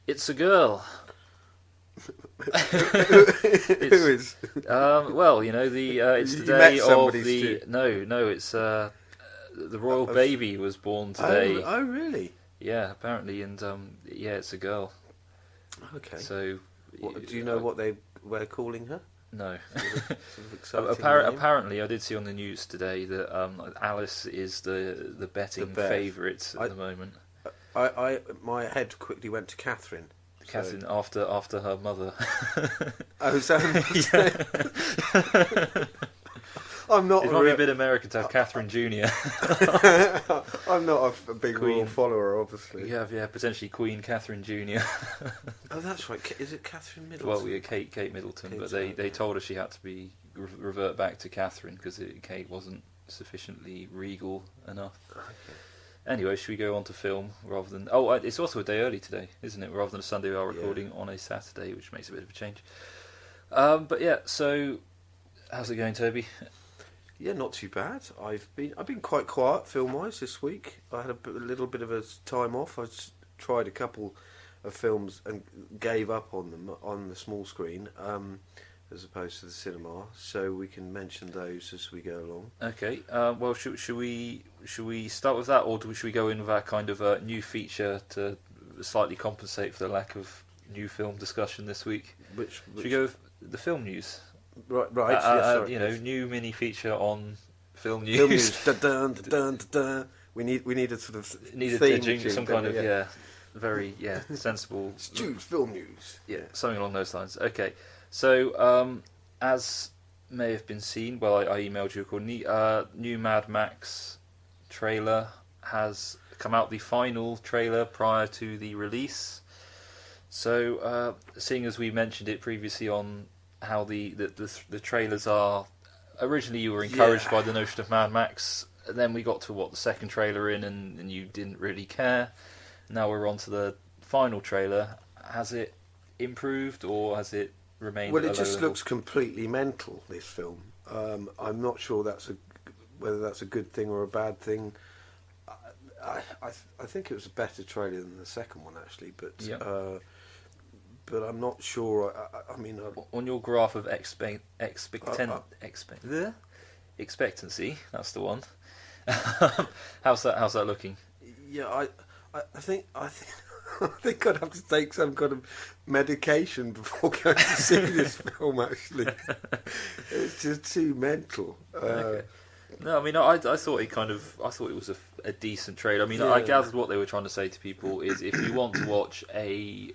It's a girl. Who is? Well, it's the You day met of somebody, the. Stu? No, it's the royal baby was born today. Oh, really? Yeah, apparently, and yeah, it's a girl. Okay. So, Do you know what we're calling her? No. Sort of exciting name? Apparently, I did see on the news today that Alice is the betting favourite at the moment. My head quickly went to Catherine. Catherine, after her mother. Oh, so I'm not. It might be a bit American to have Catherine Jr. I'm not a big royal follower, obviously. You have, potentially Queen Catherine Jr. Oh, that's right. Is it Catherine Middleton? Well, yeah, Kate Middleton, but they told her she had to be revert back to Catherine because Kate wasn't sufficiently regal enough. Okay. Anyway, should we go on to film rather than... Oh, it's also a day early today, isn't it? Rather than a Sunday, we are recording on a Saturday, which makes a bit of a change. But yeah, so how's it going, Toby? Yeah, not too bad. I've been quite quiet film-wise this week. I had a little bit of a time off. I tried a couple of films and gave up on them on the small screen, as opposed to the cinema. So we can mention those as we go along. Okay. Well, should we start with that, or should we go in with our kind of new feature to slightly compensate for the lack of new film discussion this week? Which Should we go with the film news? Right. Yes, sorry. New mini feature on film news. Film news. Dun, dun, dun, dun, dun. We need a sort of Needed theme tune, some kind of very sensible. Stu's film news. Yeah, something along those lines. Okay, so as may have been seen, well, I emailed you accordingly. New Mad Max trailer has come out. The final trailer prior to the release. So, seeing as we mentioned it previously on how the trailers are, originally you were encouraged by the notion of Mad Max, and then we got to the second trailer in, and you didn't really care. Now we're on to the final trailer. Has it improved, or has it remained Well, at a it just low level? looks completely mental, this film. I'm not sure whether that's a good thing or a bad thing. I think it was a better trailer than the second one, actually, but but I'm not sure. I mean, on your graph of expectancy, that's the one. How's that looking? Yeah, I think I think I'd have to take some kind of medication before going to see this film. Actually, it's just too mental. Okay. No, I mean, I thought it was a decent trailer. I mean, I gathered what they were trying to say to people is if you want to watch a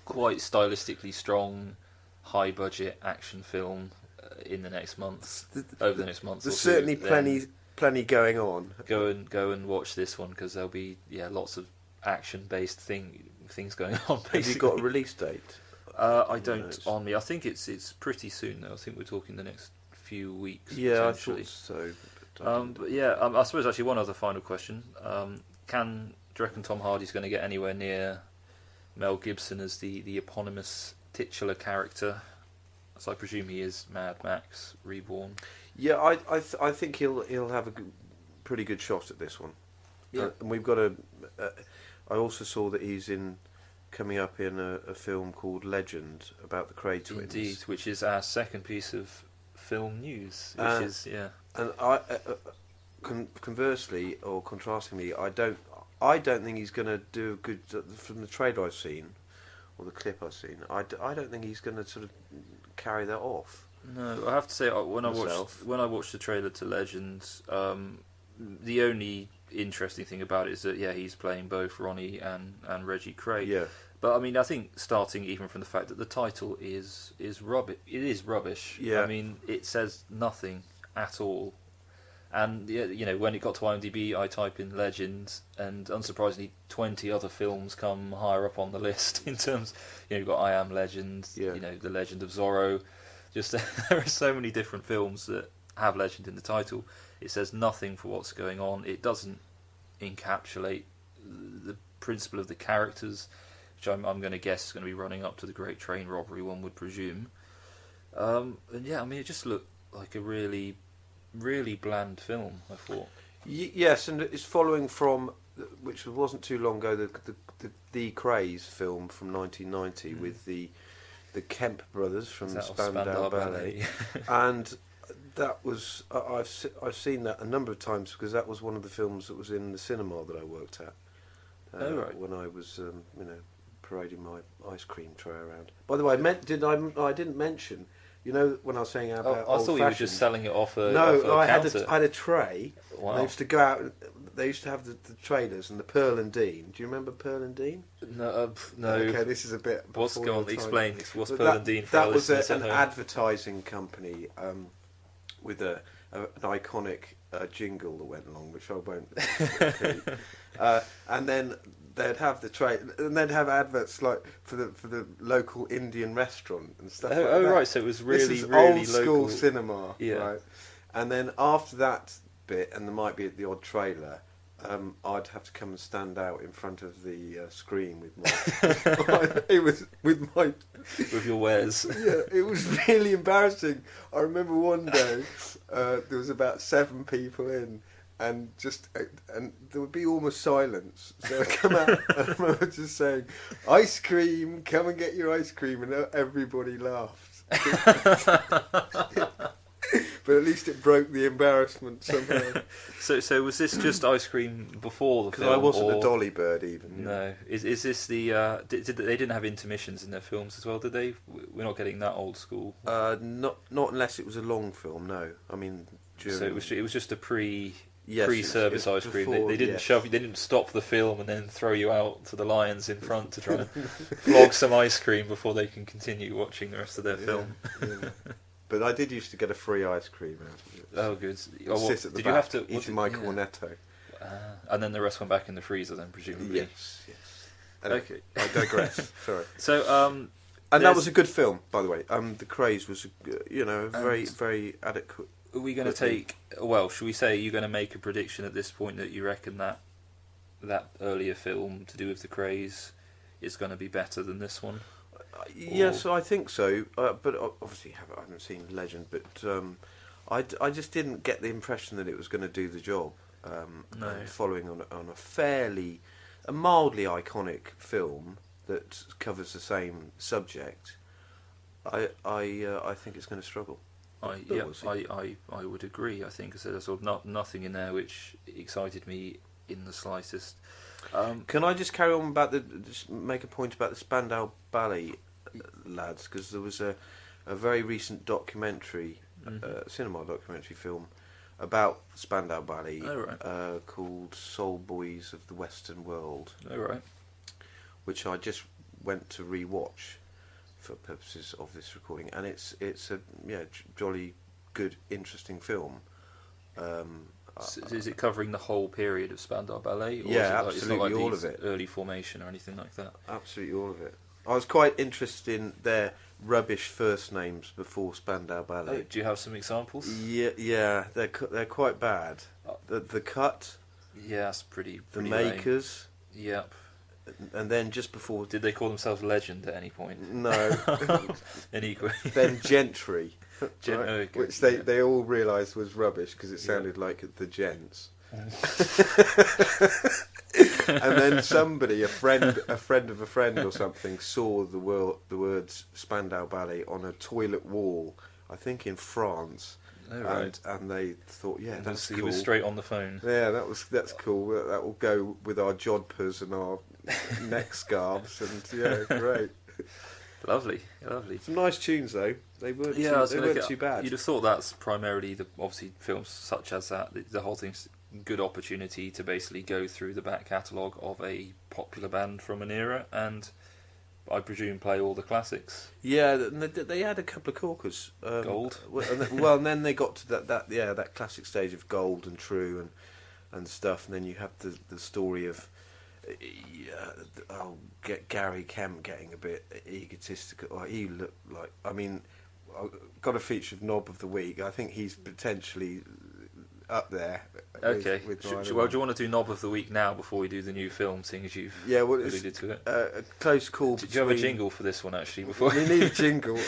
quite stylistically strong, high-budget action film over the next month. There's certainly plenty going on. Go and watch this one because there'll be lots of action-based things going on. Basically. Have you got a release date? I don't on me. I think it's pretty soon though. I think we're talking the next few weeks. Yeah, I thought so. But yeah, I suppose actually one other final question: do you reckon Tom Hardy's going to get anywhere near Mel Gibson as the eponymous titular character? So I presume he is Mad Max Reborn. Yeah, I think he'll have a pretty good shot at this one. Yeah, and we've got I also saw that he's coming up in a film called Legend about the Kray Twins. Indeed, which is our second piece of film news. And I, conversely or contrastingly, I don't think he's going to do good from the trailer I've seen or the clip I've seen. I don't think he's going to sort of carry that off. No, I have to say when I watched the trailer to Legend, the only interesting thing about it is that he's playing both Ronnie and Reggie Kray. Yeah. But I mean, I think starting even from the fact that the title is rubbish. It is rubbish. Yeah. I mean, it says nothing at all. And when it got to IMDb, I type in Legend, and unsurprisingly, 20 other films come higher up on the list in terms. You've got I Am Legend. The Legend of Zorro. Just there are so many different films that have Legend in the title. It says nothing for what's going on. It doesn't encapsulate the principle of the characters, which I'm going to guess is going to be running up to the Great Train Robbery, one would presume. And I mean, it just looked like a really, really bland film, I thought. Yes, and it's following from which wasn't too long ago, the Krays film from 1990 with the Kemp brothers from Spandau Ballet, and that was I've seen that a number of times because that was one of the films that was in the cinema that I worked at when I was parading my ice cream tray around. By the way, I didn't mention. You know, when I was saying about I thought you were just selling it off a I counter. had a tray. Wow. They used to go out. They used to have the trailers and the Pearl and Dean. Do you remember Pearl and Dean? No, no. Okay, this is a bit. What's going on? Explain. What's Pearl and Dean? That was an advertising company with an iconic jingle that went along, which I won't repeat. And then they'd have the tray, and they'd have adverts like for the local Indian restaurant and stuff. Like that. Right. So it was really, this is really old local school cinema. Yeah. Right. And then after that bit, and there might be the odd trailer, I'd have to come and stand out in front of the screen with with your wares. Yeah, it was really embarrassing. I remember one day there was about 7 people in, and there would be almost silence. So I'd come out and I remember just saying, "Ice cream, come and get your ice cream," and everybody laughed. But at least it broke the embarrassment somehow. So was this just ice cream before the film? Because I wasn't a dolly bird even. No. Is this the? They didn't have intermissions in their films as well, did they? We're not getting that old school. Not unless it was a long film. No, I mean. So it was just a pre-service ice cream. Before, they didn't shove you. They didn't stop the film and then throw you out to the lions in front to try and flog some ice cream before they can continue watching the rest of their film. Yeah. But I did used to get a free ice cream out of it. Oh, good. Sit at the back, you have to eating my cornetto? And then the rest went back in the freezer, then presumably. Yes. Anyway, Okay, I digress. Sorry. So, and that was a good film, by the way. The Krays was, very, very adequate. Are we going to take? Well, should we say you're going to make a prediction at this point that you reckon that earlier film to do with the Krays is going to be better than this one? Yes, I think so. But obviously, I haven't seen Legend. But I just didn't get the impression that it was going to do the job. No. Following on a mildly iconic film that covers the same subject, I think it's going to struggle. I would agree. I think there's sort of nothing in there which excited me in the slightest. Can I just carry on just make a point about the Spandau Ballet lads? Because there was a very recent documentary, cinema documentary film about Spandau Ballet called Soul Boys of the Western World. Oh, right. Which I just went to re-watch for purposes of this recording, and it's a jolly good, interesting film. So is it covering the whole period of Spandau Ballet? Or Yeah, is it absolutely, it's not like all of it. Early formation or anything like that? Absolutely all of it. I was quite interested in their rubbish first names before Spandau Ballet. Oh, do you have some examples? Yeah, they're quite bad. The Cut. Yeah, that's pretty The lame. Makers. Yep. And then just before... Did they call themselves Legend at any point? No. Anyway. Then Gentry. Okay, which they all realised was rubbish because it sounded like the Gents. And then somebody, a friend of a friend or something, saw the words Spandau Ballet on a toilet wall, I think in France. Oh, right. And they thought, that's cool. He was straight on the phone. Yeah, that's cool. That will go with our jodhpurs and our neck scarves, and great. Lovely. Some nice tunes though. They weren't too bad. You'd have thought that's primarily obviously films such as that. The whole thing's a good opportunity to basically go through the back catalogue of a popular band from an era and, I presume, play all the classics. Yeah, they had a couple of corkers. Gold. And then they got to that classic stage of Gold and True and stuff, and then you have the story of Gary Kemp getting a bit egotistical. He looked like, I've got a feature of Knob of the Week. I think he's potentially up there. Okay. With do you want to do Knob of the Week now before we do the new film, seeing as you've alluded to it? A close call. Do you have a jingle for this one, actually? Before we need a jingle.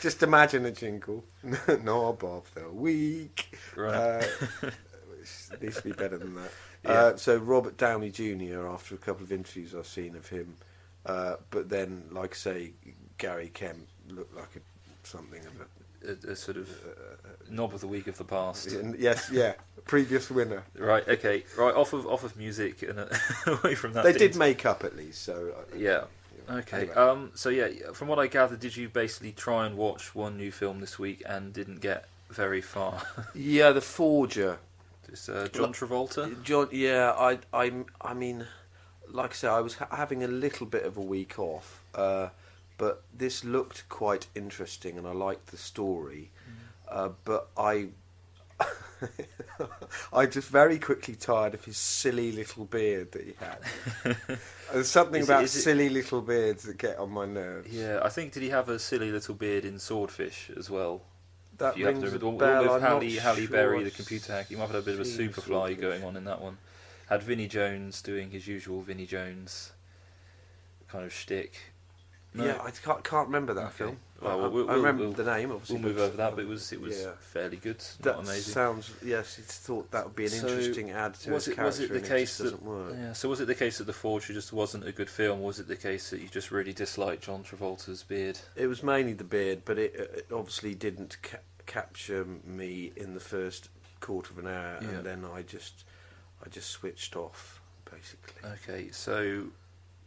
Just imagine a jingle. Knob of the Week. Right. It needs to be better than that. So Robert Downey Jr. after a couple of interviews I've seen of him, but then like say Gary Kemp looked like something of a sort of knob of the week of the past. Yes, yeah, previous winner. Right, okay, right. Off of music and away from that. They did make up at least, so yeah. Okay. Anyway. So yeah, from what I gathered, did you basically try and watch one new film this week and didn't get very far? Yeah, The Forger. It's John Travolta. John, yeah, I mean, like I said, I was having a little bit of a week off, but this looked quite interesting, and I liked the story. But I just very quickly tired of his silly little beard that he had. There's something about silly little beards that get on my nerves. Yeah, I think, did he have a silly little beard in Swordfish as well? That you rings have to a remember, bell. with I'm Halle not Berry, sure the computer hack. You might have had a bit of a seen Superfly Swordfish. going on in that one. Had Vinnie Jones doing his usual Vinnie Jones kind of shtick. No? Yeah, I can't remember that Okay. film. Well, I remember the name, obviously. We'll move over that, but it was yeah. fairly good. That Not amazing. sounds. Yes, he thought that would be an interesting add to his character. Was it the case that doesn't work. yeah? So was it the case that The Forger just wasn't a good film? Was it the case that you just really disliked John Travolta's beard? It was mainly the beard, but it obviously didn't capture me in the first quarter of an hour, Yeah. and then I just switched off basically. Okay, so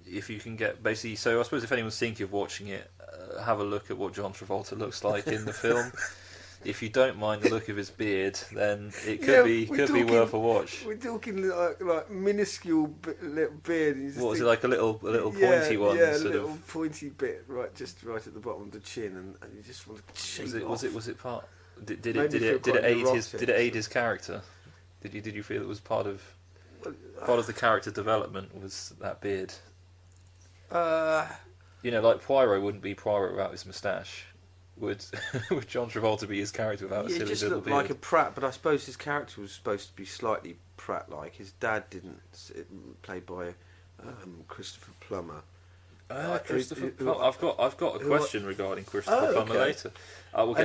if you can get basically, so I suppose if anyone's thinking of watching it, have a look at what John Travolta looks like in the film. If you don't mind the look of his beard, then it could be worth a watch. We're talking like minuscule little beard. What was it, like a little pointy one? Yeah, a sort little of. pointy bit, just right at the bottom of the chin, and you just want to shave it off. Was it part? Did Made me feel it quite aid neurotic. his character? Did you feel it was part of the character development? Was that beard? You know, like Poirot wouldn't be Poirot without his moustache. Would John Travolta be his character without a silly just little looked beard? like a prat, but I suppose his character was supposed to be slightly prat-like. His dad didn't, played by Christopher Plummer. Christopher Plummer. I've got a question regarding Christopher Plummer later.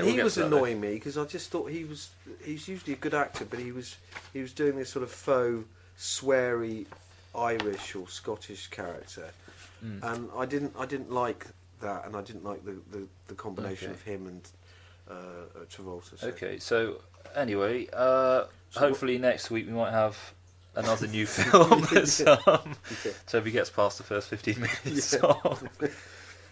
He was annoying me because I just thought he's usually a good actor, but he was doing this sort of faux sweary Irish or Scottish character, and I didn't like that, and I didn't like the combination of him and Travolta. So. Okay, so anyway, hopefully next week we might have another new film that Toby gets past the first 15 minutes of.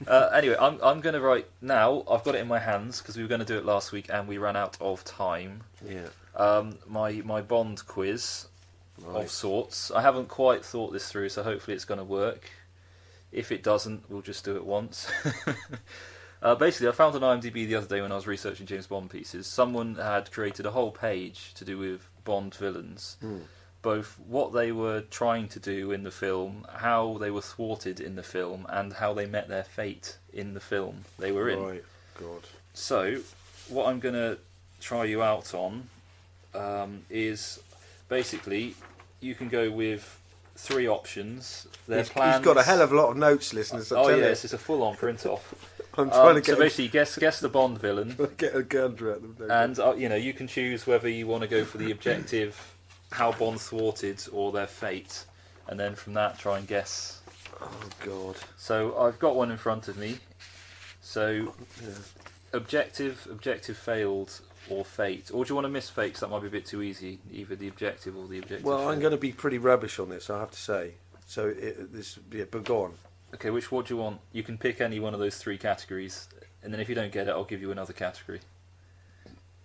Anyway, I'm going to write now. I've got it in my hands because we were going to do it last week and we ran out of time. Yeah. My Bond quiz Right. of sorts. I haven't quite thought this through, so hopefully it's going to work. If it doesn't, we'll just do it once. Basically, I found on IMDb the other day when I was researching James Bond pieces, someone had created a whole page to do with Bond villains. Both what they were trying to do in the film, how they were thwarted in the film, and how they met their fate in the film they were in. Right, God. So, what I'm going to try you out on is basically you can go with 3 options. He's got a hell of a lot of notes, listeners. Yes, it's a full-on print-off. I'm trying to get. So basically, guess the Bond villain, Get a gun at them. and you can choose whether you want to go for the objective, how Bond thwarted, or their fate, and then from that try and guess. Oh God. So I've got one in front of me. So objective failed, or fate, or do you want to miss fate? Because that might be a bit too easy. Either the objective or the objective. Well, I'm fate. going to be pretty rubbish on this, I have to say. So but go on. Okay, what do you want? You can pick any one of those 3 categories, and then if you don't get it, I'll give you another category.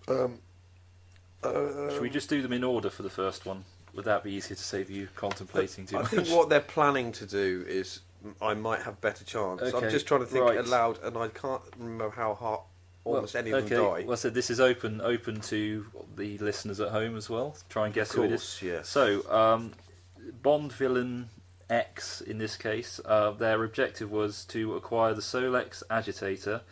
Should we just do them in order for the first one? Would that be easier to save you contemplating too much? I think what they're planning to do is I might have better chance. Okay, I'm just trying to think right. aloud, and I can't remember how hard almost any of them die. Well, so this is open to the listeners at home as well. Try and guess who it is. Yes. So, Bond villain X in this case, their objective was to acquire the Solex agitator,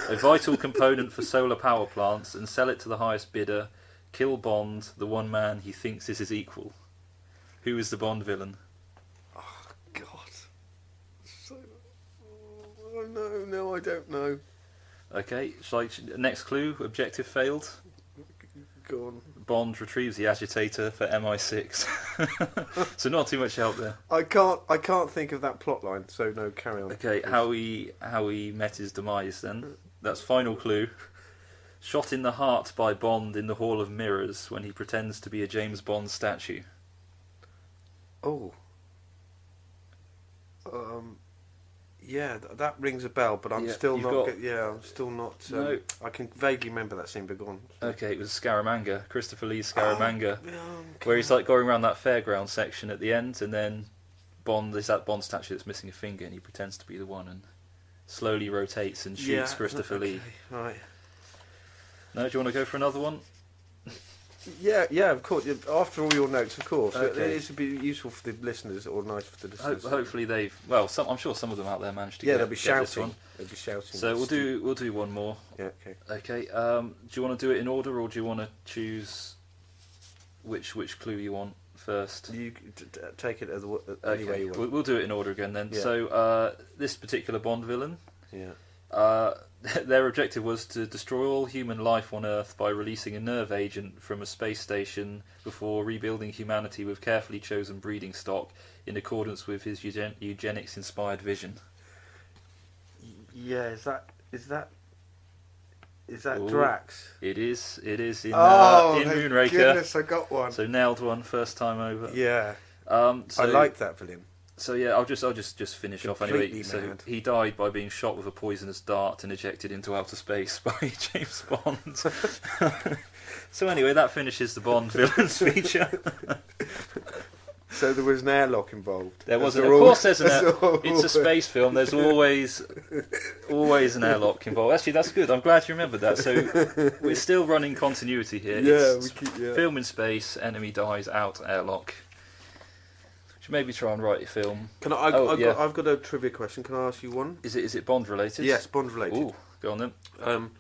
a vital component for solar power plants, and sell it to the highest bidder. Kill Bond, the one man he thinks is his equal. Who is the Bond villain? Oh God. No, I don't know. Okay, next clue, objective failed. Go on. Bond retrieves the agitator for MI6. So not too much help there. I can't think of that plot line. So no, carry on. Okay, how he met his demise then. That's final clue. Shot in the heart by Bond in the Hall of Mirrors when he pretends to be a James Bond statue. Oh. Yeah, that rings a bell, but I'm still not. I'm still not. No. I can vaguely remember that scene, but go on. Okay, it was Scaramanga, Christopher Lee's Scaramanga, where he's like going around that fairground section at the end, and then there's that Bond statue that's missing a finger, and he pretends to be the one, and slowly rotates and shoots Christopher Lee. Right. No, do you want to go for another one? Yeah, of course. After all your notes, of course. Okay. It would be useful for the listeners, or nice for the listeners. Hopefully they've. Well, I'm sure some of them out there managed to. They'll be get shouting. This one. They'll be shouting. So we'll do one more. Yeah. Okay. Okay. Do you want to do it in order, or do you want to choose which clue you want first? You take it any way you want. We'll do it in order again then. Yeah. So this particular Bond villain. Yeah. Their objective was to destroy all human life on Earth by releasing a nerve agent from a space station before rebuilding humanity with carefully chosen breeding stock in accordance with his eugenics-inspired vision. Yeah, is that Ooh, Drax? It is in thank Moonraker. Goodness, I got one. So nailed one first time over. Yeah. So, I like that villain. So yeah, I'll just finish off anyway. Completely So mad. he died by being shot with a poisonous dart and ejected into outer space by James Bond. So anyway, that finishes the Bond villains feature. So there was an airlock involved. There wasn't. Of course, there's an. It's a space film. There's always an airlock involved. Actually, that's good. I'm glad you remembered that. So we're still running continuity here. Yeah, film in space. Enemy dies. Out airlock. Maybe try and write a film. Can I've got a trivia question. Can I ask you one? Is it Bond related? Yes, Bond related. Ooh, go on then.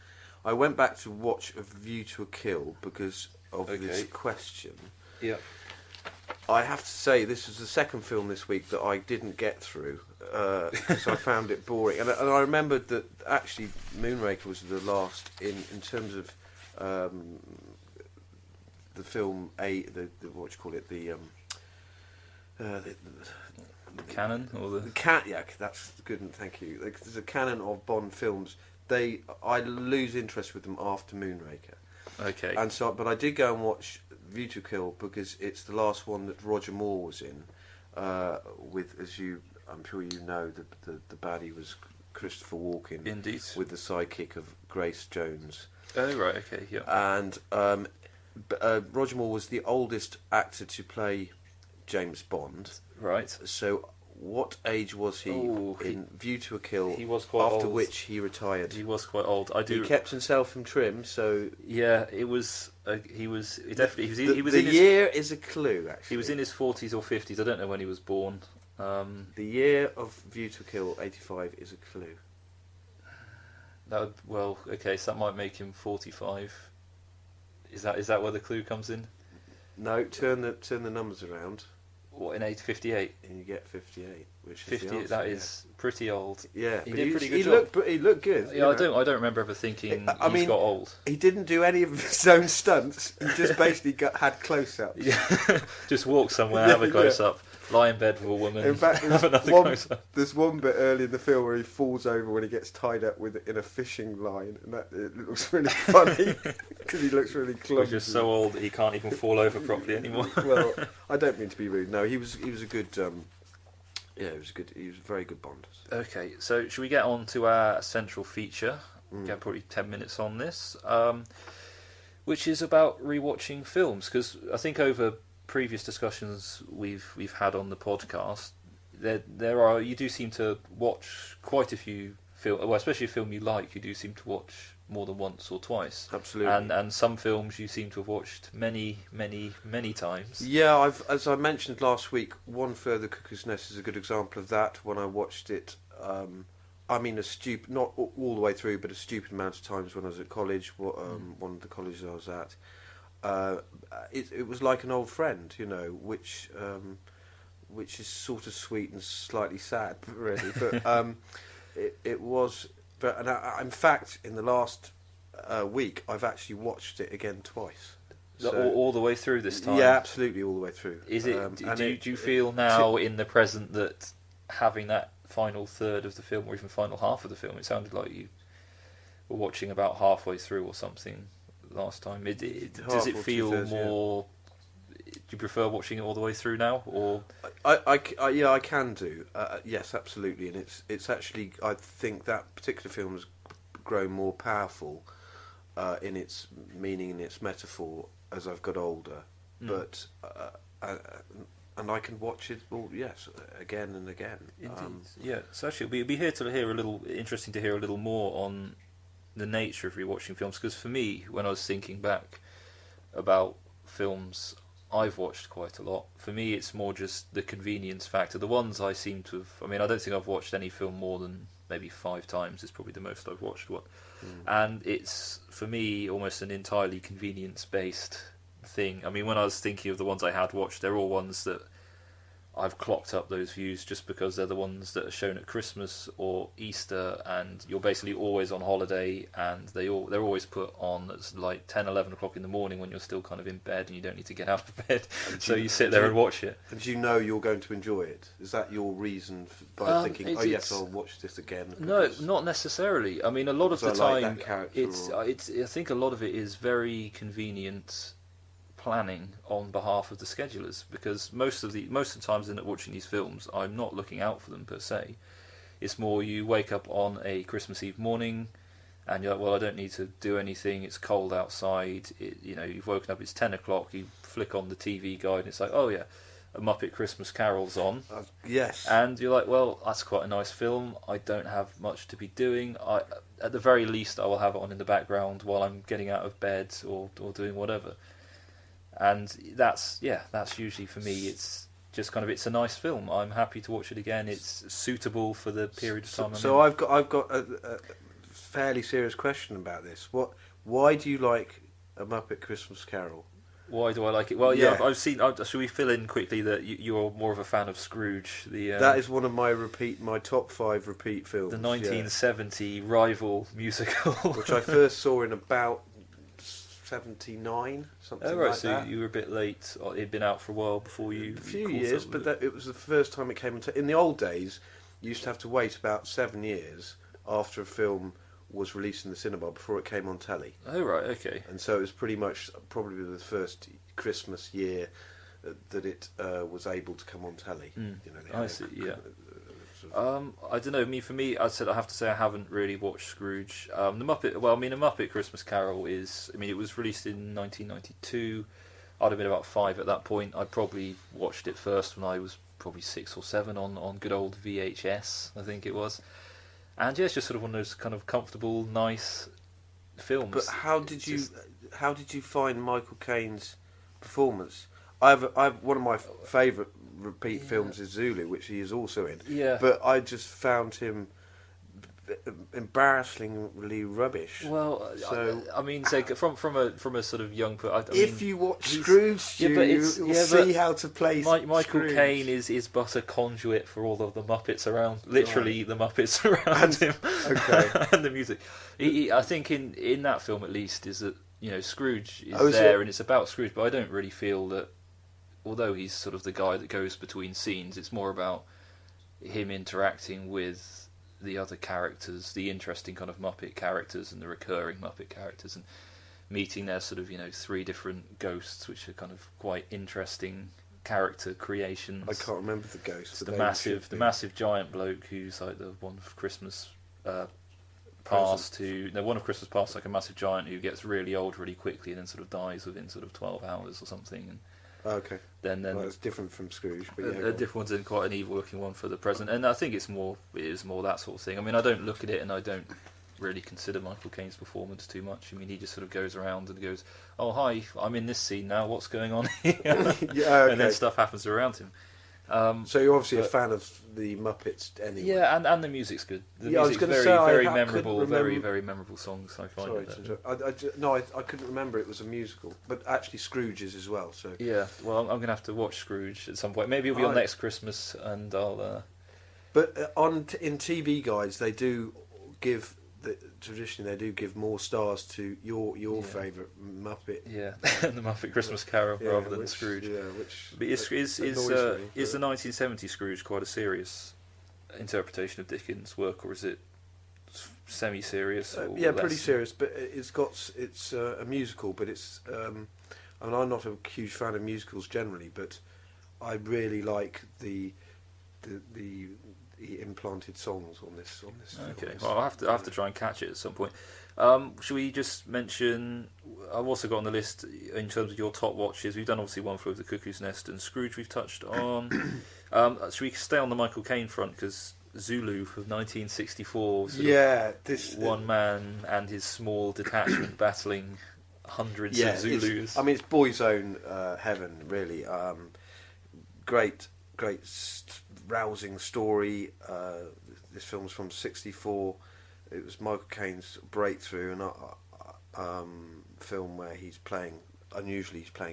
I went back to watch A View to a Kill because of this question. Yeah. I have to say this was the second film this week that I didn't get through because I found it boring. And I remembered that actually Moonraker was the last in terms of the film the what do you call it the canon or the yeah, that's good. And thank you. There's a canon of Bond films. I lose interest with them after Moonraker. Okay. And so, but I did go and watch View to Kill because it's the last one that Roger Moore was in. With, I'm sure you know, the baddie was Christopher Walken. Indeed. With the sidekick of Grace Jones. Oh right, okay, yeah. And Roger Moore was the oldest actor to play James Bond. Right. So what age was he in View to a Kill? He was quite after old. which he retired. He was quite old. He kept himself in trim, so yeah, it was. He was definitely. He was the in his, year is a clue. Actually, he was in his 40s or 50s. I don't know when he was born. The year of View to Kill, 85, is a clue. Okay, so that might make him 45. Is that where the clue comes in? No, turn the numbers around. What, in 58? And you get 58, which 50. is the answer, that is pretty old. Yeah, he but did a pretty good job. He looked good. Yeah, I don't remember ever thinking he's got old. He didn't do any of his own stunts. He just basically had close-ups. Yeah, just walk somewhere, have a close-up, lie in bed with a woman. In fact, have another close-up. There's one bit early in the film where he falls over when he gets tied up in a fishing line, and it looks really funny because he looks really clumsy. He's just so old that he can't even fall over properly anymore. Well, I don't mean to be rude. No, he was a good. Yeah, he was good. He was a very good Bond. Okay, so should we get on to our central feature? Get probably 10 minutes on this, which is about rewatching films. Because I think over previous discussions we've had on the podcast, you do seem to watch quite a few films, well, especially a film you like. You do seem to watch more than once or twice. Absolutely. And some films you seem to have watched many times. Yeah, as I mentioned last week, One Flew Over the Cuckoo's Nest is a good example of that. When I watched it, not all the way through, but a stupid amount of times when I was at college. One of the colleges I was at, it was like an old friend, which is sort of sweet and slightly sad, really. But it was. But in fact, in the last week, I've actually watched it again twice. So, all the way through this time? Yeah, absolutely, all the way through. Is it? Do you feel now in the present that having that final third of the film, or even final half of the film, it sounded like you were watching about halfway through or something last time. Does it feel more? Yeah. Do you prefer watching it all the way through now, or? Yeah, I can do. Yes, absolutely, and it's actually, I think that particular film has grown more powerful in its meaning and its metaphor as I've got older. But and I can watch it all, yes, again and again. Yeah, so actually it'll be here to hear interesting to hear a little more on the nature of rewatching films, because for me, when I was thinking back about films I've watched quite a lot, for me it's more just the convenience factor. The ones I seem to have, I don't think I've watched any film more than maybe 5 times, is probably the most I've watched one. And it's, for me, almost an entirely convenience-based thing. When I was thinking of the ones I had watched, they're all ones that I've clocked up those views just because they're the ones that are shown at Christmas or Easter, and you're basically always on holiday, and they're always put on at like 10, 11 o'clock in the morning when you're still kind of in bed and you don't need to get out of bed, so you sit there and watch it. And you know you're going to enjoy it. Is that your reason by thinking, oh yes, I'll watch this again? No, not necessarily. A lot of the time, I think a lot of it is very convenient planning on behalf of the schedulers, because most of the times in watching these films, I'm not looking out for them per se. It's more you wake up on a Christmas Eve morning and you're like, well, I don't need to do anything, it's cold outside, you've woken up, it's 10 o'clock, you flick on the TV guide and it's like, oh yeah, A Muppet Christmas Carol's on. Yes. And you're like, well, that's quite a nice film, I don't have much to be doing, at the very least I will have it on in the background while I'm getting out of bed or doing whatever. And that's usually, for me, it's just kind of, it's a nice film. I'm happy to watch it again. It's suitable for the period of time. So I've got a fairly serious question about this. Why do you like A Muppet Christmas Carol? Why do I like it? Well, yeah, I've seen. Should we fill in quickly that you're more of a fan of Scrooge? That is one of my top 5 repeat films. The 1970 rival musical, which I first saw in about 79, something like so that. So you were a bit late. It'd been out for a while before you. A few years, but it was the first time it came in the old days, you used to have to wait about 7 years after a film was released in the cinema before it came on telly. Oh right, okay. And so it was pretty much probably the first Christmas year that it was able to come on telly. I see. Yeah. I don't know. For me, I have to say I haven't really watched Scrooge. The Muppet. Well, A Muppet Christmas Carol is. It was released in 1992. I'd have been about 5 at that point. I probably watched it first when I was probably 6 or 7 on good old VHS, I think it was. And yeah, it's just sort of one of those kind of comfortable, nice films. But how did you find Michael Caine's performance? I have one of my favourite repeat films is Zulu, which he is also in. Yeah. But I just found him embarrassingly rubbish. Well, so, from a sort of young. If you watch Scrooge, you'll see how to play. Michael Caine is but a conduit for all of the Muppets around. Literally, the Muppets around him. Okay. And the music. I think in that film at least is that Scrooge is there and it's about Scrooge, but I don't really feel that. Although he's sort of the guy that goes between scenes, it's more about him interacting with the other characters, the interesting kind of Muppet characters and the recurring Muppet characters, and meeting their sort of 3 different ghosts, which are kind of quite interesting character creations. I can't remember the ghosts. The massive giant bloke who's like the one of Christmas Past one of Christmas Past, like a massive giant who gets really old really quickly and then sort of dies within sort of 12 hours or something. And okay. Then it's different from Scrooge, but a different one's in quite an evil-looking one for the present, and I think it is more that sort of thing. I don't look at it and I don't really consider Michael Caine's performance too much. He just sort of goes around and goes, "Oh hi, I'm in this scene now. What's going on here?" Okay. And then stuff happens around him. So you're obviously a fan of the Muppets anyway. Yeah, and the music's good. The music's very memorable, very memorable songs. I find. I couldn't remember it was a musical, but actually Scrooge is as well. So yeah, well, I'm going to have to watch Scrooge at some point. Maybe it'll be on next Christmas, and I'll. But in TV guides, they do give traditionally they do give more stars to your favourite Muppet. Yeah, the Muppet Christmas Carol rather than Scrooge. Yeah, which but is the 1970 Scrooge quite a serious interpretation of Dickens' work, or is it semi-serious? Yeah, pretty serious. But it's a musical, but it's. I mean, I'm not a huge fan of musicals generally, but I really like the implanted songs on this. Okay, well, I'll have to try and catch it at some point. Should we just mention? I've also got on the list in terms of your top watches. We've done obviously One Flew Over the Cuckoo's Nest and Scrooge. We've touched on. Should we stay on the Michael Caine front because Zulu of 1964? This one man and his small detachment battling hundreds of Zulus. It's boys' own heaven, really. Great, rousing story. This film's from '64. It was Michael Caine's breakthrough, and film where he's playing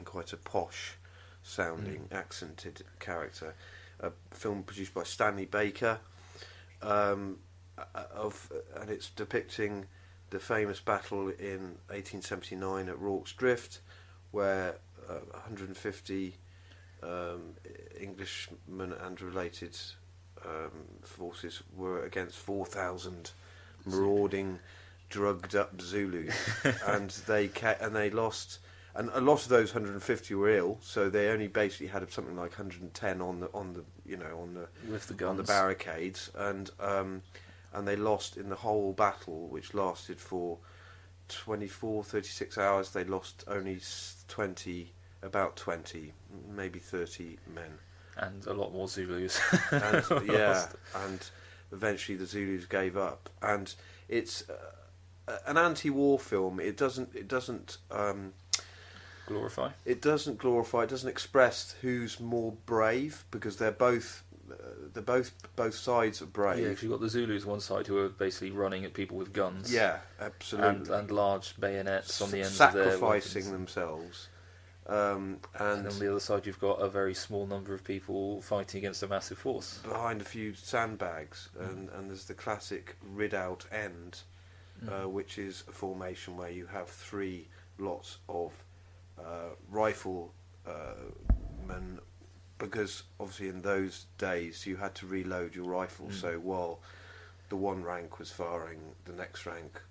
quite a posh sounding, accented character. A film produced by Stanley Baker, and it's depicting the famous battle in 1879 at Rorke's Drift, where 150 Englishmen and related forces were against 4,000 marauding, drugged-up Zulus, and they lost. And a lot of those 150 were ill, so they only basically had something like 110 on the barricades, and they lost in the whole battle, which lasted for 36 hours. They lost only about 20, maybe 30 men, and a lot more Zulus. and eventually the Zulus gave up. And it's an anti-war film. It doesn't glorify. It doesn't glorify. It doesn't express who's more brave, because they're both sides are brave. Yeah, because you've got the Zulus on one side who are basically running at people with guns. Yeah, absolutely. And large bayonets on the ends of their sacrificing themselves. And on the other side, you've got a very small number of people fighting against a massive force behind a few sandbags, and there's the classic rid-out end, which is a formation where you have 3 lots of riflemen, because obviously in those days you had to reload your rifle. So while the one rank was firing, the next rank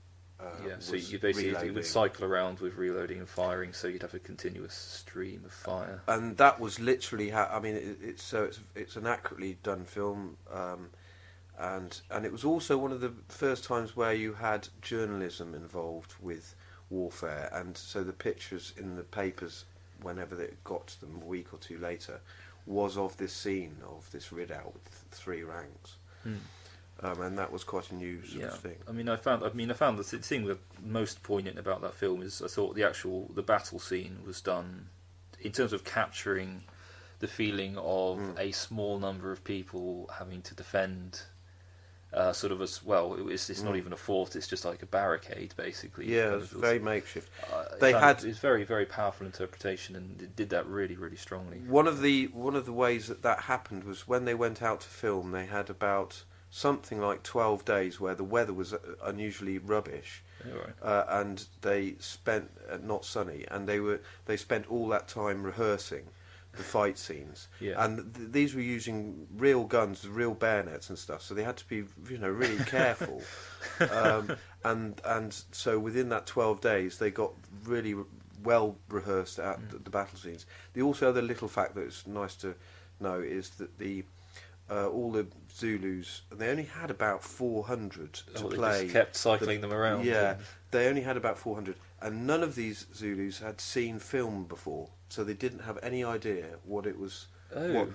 so you basically would cycle around with reloading and firing, so you'd have a continuous stream of fire. And that was literally how. It's an accurately done film, and it was also one of the first times where you had journalism involved with warfare, and so the pictures in the papers, whenever they got to them a week or two later, was of this scene of this rid-out with 3 ranks. And that was quite a new sort of thing. I found the thing that most poignant about that film is I thought the battle scene was done in terms of capturing the feeling of a small number of people having to defend sort of it's not even a fort, it's just like a barricade basically. Yeah, it's very makeshift. It's very, very powerful interpretation, and it did that really, really strongly. One of the ways that happened was when they went out to film, they had about something like 12 days where the weather was unusually rubbish, and they spent not sunny, and they spent all that time rehearsing the fight scenes, and these were using real guns, real bayonets and stuff, so they had to be really careful, and so within that 12 days they got really well rehearsed at the battle scenes. The also other little fact that's nice to know is that all the Zulus, they only had about 400 to play. They just kept cycling them around. Yeah, they only had about 400, and none of these Zulus had seen film before, so they didn't have any idea what it was,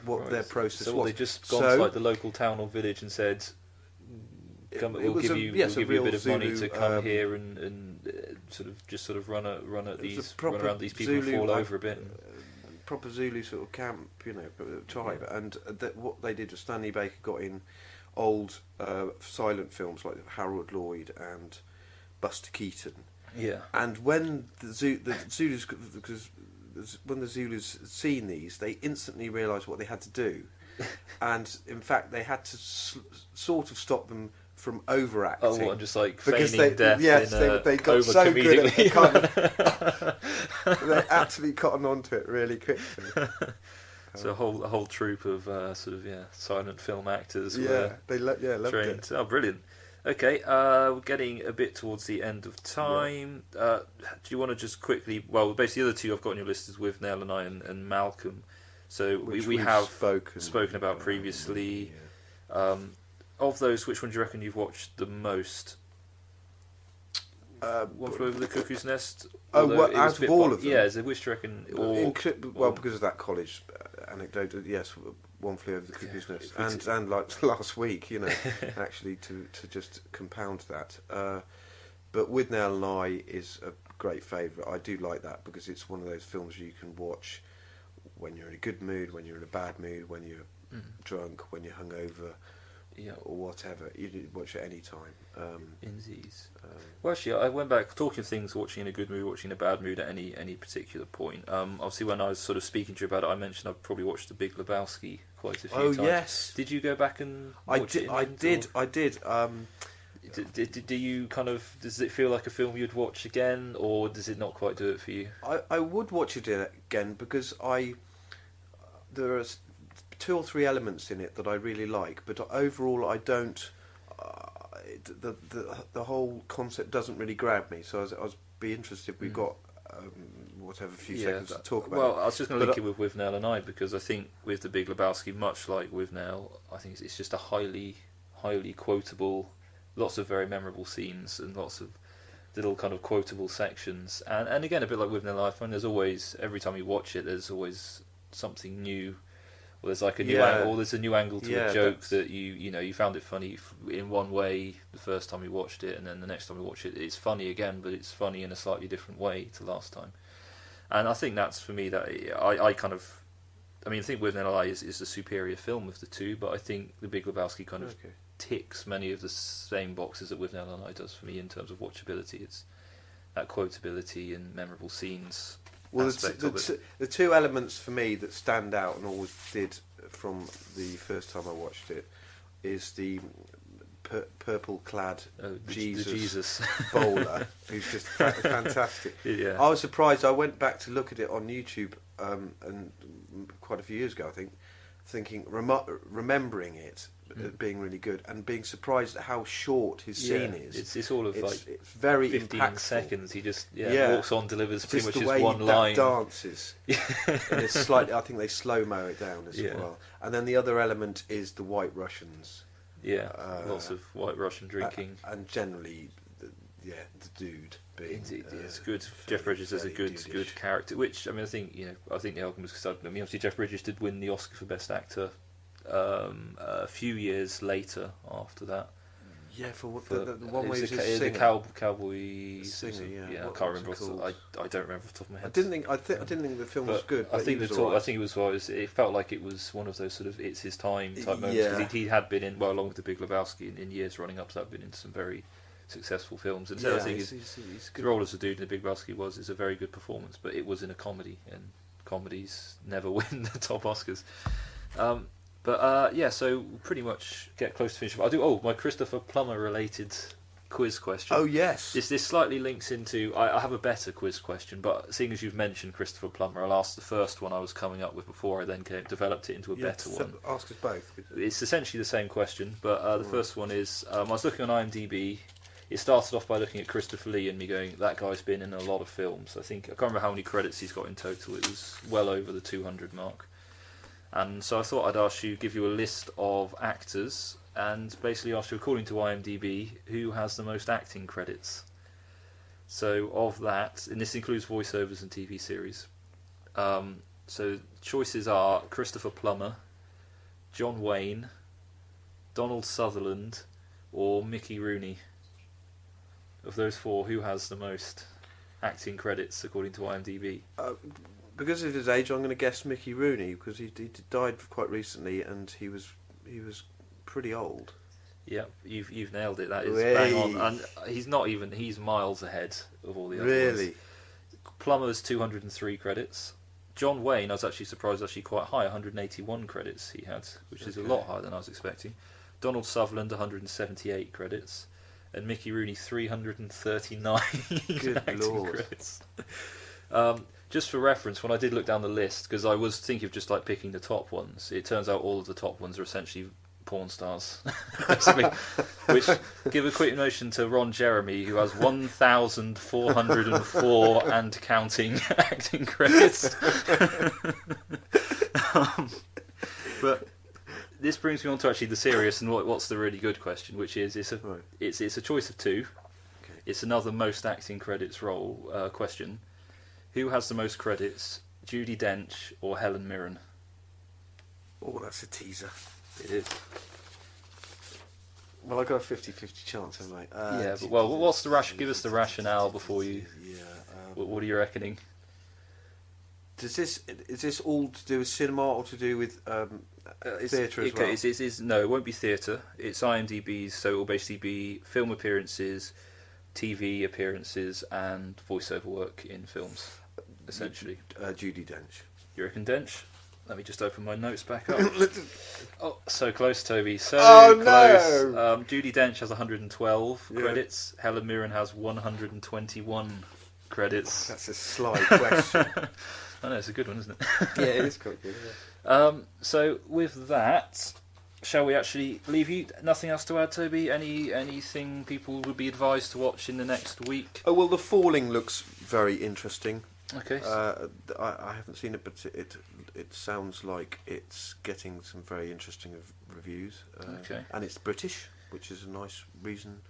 what their process was. So they just gone to like the local town or village and said, we'll give you a bit of money to come here and sort of run around these people and fall over a bit. Proper Zulu sort of camp, tribe, and what they did was Stanley Baker got in old silent films like Harold Lloyd and Buster Keaton. Yeah. And when the Zulus, because when the Zulus seen these, they instantly realised what they had to do, and in fact they had to sort of stop them from overacting. Oh, what, just like because feigning death yes, in a they got coma so good at comedically. kind of, they actually cotton onto it really quickly. So a whole troupe of sort of silent film actors Yeah, were loved trained. it. Oh, brilliant. Okay, we're getting a bit towards the end of time. Do you want to just quickly... Well, basically the other two I've got on your list is With Nell and I and Malcolm. So we have spoken about previously. Yeah. Of those, which one do you reckon you've watched the most? One Flew Over the Cuckoo's Nest? Out of all of them? Yeah, which do you reckon... because of that college anecdote, yes, One Flew Over the Cuckoo's Nest. And like last week, actually to just compound that. But With Nell and I is a great favourite. I do like that because it's one of those films you can watch when you're in a good mood, when you're in a bad mood, when you're drunk, when you're hungover, or whatever. You can watch it any time. Indeed. Well, actually, I went back talking of things watching in a good mood, watching in a bad mood at any particular point. Obviously, when I was sort of speaking to you about it, I mentioned I've probably watched The Big Lebowski quite a few times. Oh yes. Did you go back and watch it? I did. Do you kind of... Does it feel like a film you'd watch again, or does it not quite do it for you? I would watch it again because there are 2 or 3 elements in it that I really like, but overall I don't. The whole concept doesn't really grab me. So I was be interested if we've got whatever few seconds to talk about. Well, I was just going to link it with Nell and I, because I think with The Big Lebowski, much like with Nell, I think it's just a highly quotable, lots of very memorable scenes and lots of little kind of quotable sections. And again, a bit like with Nell, I find there's always, every time you watch it, there's always something new. Or there's like a new angle, or there's a new angle to a joke that you found it funny in one way the first time you watched it, and then the next time you watch it, it's funny again, but it's funny in a slightly different way to last time. And I think that's, for me, that I think With Nell is the superior film of the two, but I think The Big Lebowski kind of ticks many of the same boxes that With Nell and I does for me in terms of watchability. It's that quotability and memorable scenes. Well, the 2 elements for me that stand out and always did from the first time I watched it is the purple-clad Jesus bowler, who's just fantastic. Yeah. I was surprised. I went back to look at it on YouTube, and quite a few years ago, I think, remembering it being really good and being surprised at how short his scene is. It's all of it's very 15 impactful. Seconds. He just walks on, delivers pretty much the his way one line. Dances. And it's slightly. I think they slow mo it down as well. And then the other element is the White Russians. Yeah, lots of White Russian drinking, and generally, the dude being. Indeed, it's good. Jeff Bridges is a good character. Which I think the argument was because obviously Jeff Bridges did win the Oscar for Best Actor a few years later after that. Yeah, for the one where he's the cowboy singer. Yeah, I can't remember. I don't remember off the top of my head. I didn't think the film was good. I think it felt like it was one of those sort of it's his time type moments, because he had been in, along with The Big Lebowski, in years running up to that, been in some very successful films. And so I think his role as a dude in The Big Lebowski is a very good performance, but it was in a comedy, and comedies never win the top Oscars. So pretty much get close to finishing. My Christopher Plummer related quiz question. Oh yes. This slightly links into. I have a better quiz question, but seeing as you've mentioned Christopher Plummer, I'll ask the first one I was coming up with before I then developed it into a better one. Ask us both. It's essentially the same question, but the first one is: I was looking on IMDb. It started off by looking at Christopher Lee and me going, that guy's been in a lot of films. I can't remember how many credits he's got in total. It was well over the 200 mark. And so I thought I'd give you a list of actors and basically ask you, according to IMDb, who has the most acting credits. So of that, and this includes voiceovers and TV series. So choices are Christopher Plummer, John Wayne, Donald Sutherland, or Mickey Rooney. Of those 4, who has the most acting credits according to IMDb? Because of his age, I'm going to guess Mickey Rooney, because he died quite recently, and he was pretty old. Yeah, you've nailed it. That is bang on, and he's miles ahead of all the other ones. Plummer's 203 credits. John Wayne, I was actually surprised, quite high, 181 credits he had, which is a lot higher than I was expecting. Donald Sutherland 178 credits, and Mickey Rooney 339 Good acting Lord. credits. Just for reference, when I did look down the list, because I was thinking of just like picking the top ones, it turns out all of the top ones are essentially porn stars, basically. Which give a quick notion to Ron Jeremy, who has 1,404 and counting acting credits. But this brings me on to actually the serious and what's the really good question, which is it's a choice of two. Okay. It's another most acting credits role question. Who has the most credits, Judi Dench or Helen Mirren? Oh, that's a teaser. It is. Well, I got a 50-50 chance, haven't I? Yeah, but what's the give us the rationale before you. Yeah. What are you reckoning? Is this all to do with cinema or to do with theatre as well? No, it won't be theatre. It's IMDb's, so it will basically be film appearances, TV appearances, and voiceover work in films, essentially. Judi Dench. You reckon Dench? Let me just open my notes back up. Oh, so close, Toby. So close. No! Judi Dench has 112 credits. Helen Mirren has 121 credits. That's a sly question. I know, it's a good one, isn't it? Yeah, it is quite good. Yeah. So with that, shall we actually leave you? Nothing else to add, Toby? Anything people would be advised to watch in the next week? Oh, well, The Falling looks very interesting. Okay. I haven't seen it, but it sounds like it's getting some very interesting reviews. Okay. And it's British, which is a nice reason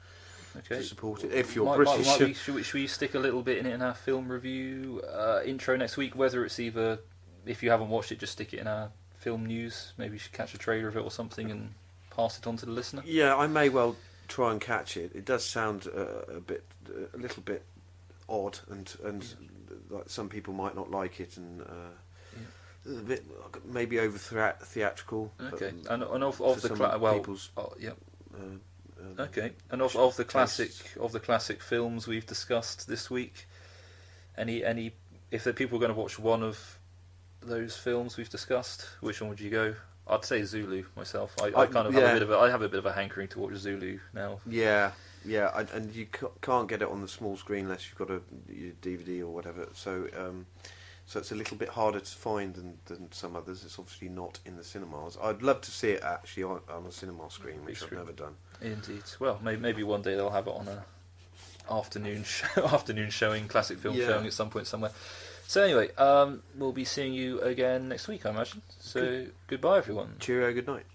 to support it. If you're British, should we stick a little bit in it in our film review intro next week? Whether it's either, if you haven't watched it, just stick it in our film news. Maybe you should catch a trailer of it or something and pass it on to the listener. Yeah, I may well try and catch it. It does sound a little bit odd, and like some people might not like it, and a bit maybe over theatrical. Okay, and of the okay, and of the classic films we've discussed this week, any if the people are going to watch one of those films we've discussed, which one would you go? I'd say Zulu myself. I have a bit of a hankering to watch Zulu now. Yeah, and you can't get it on the small screen unless you've got your DVD or whatever. So it's a little bit harder to find than some others. It's obviously not in the cinemas. I'd love to see it actually on a cinema screen, which I've never done. Indeed. Well, maybe one day they'll have it on a afternoon showing, classic film showing at some point somewhere. So anyway, we'll be seeing you again next week, I imagine. So goodbye, everyone. Cheerio, good night.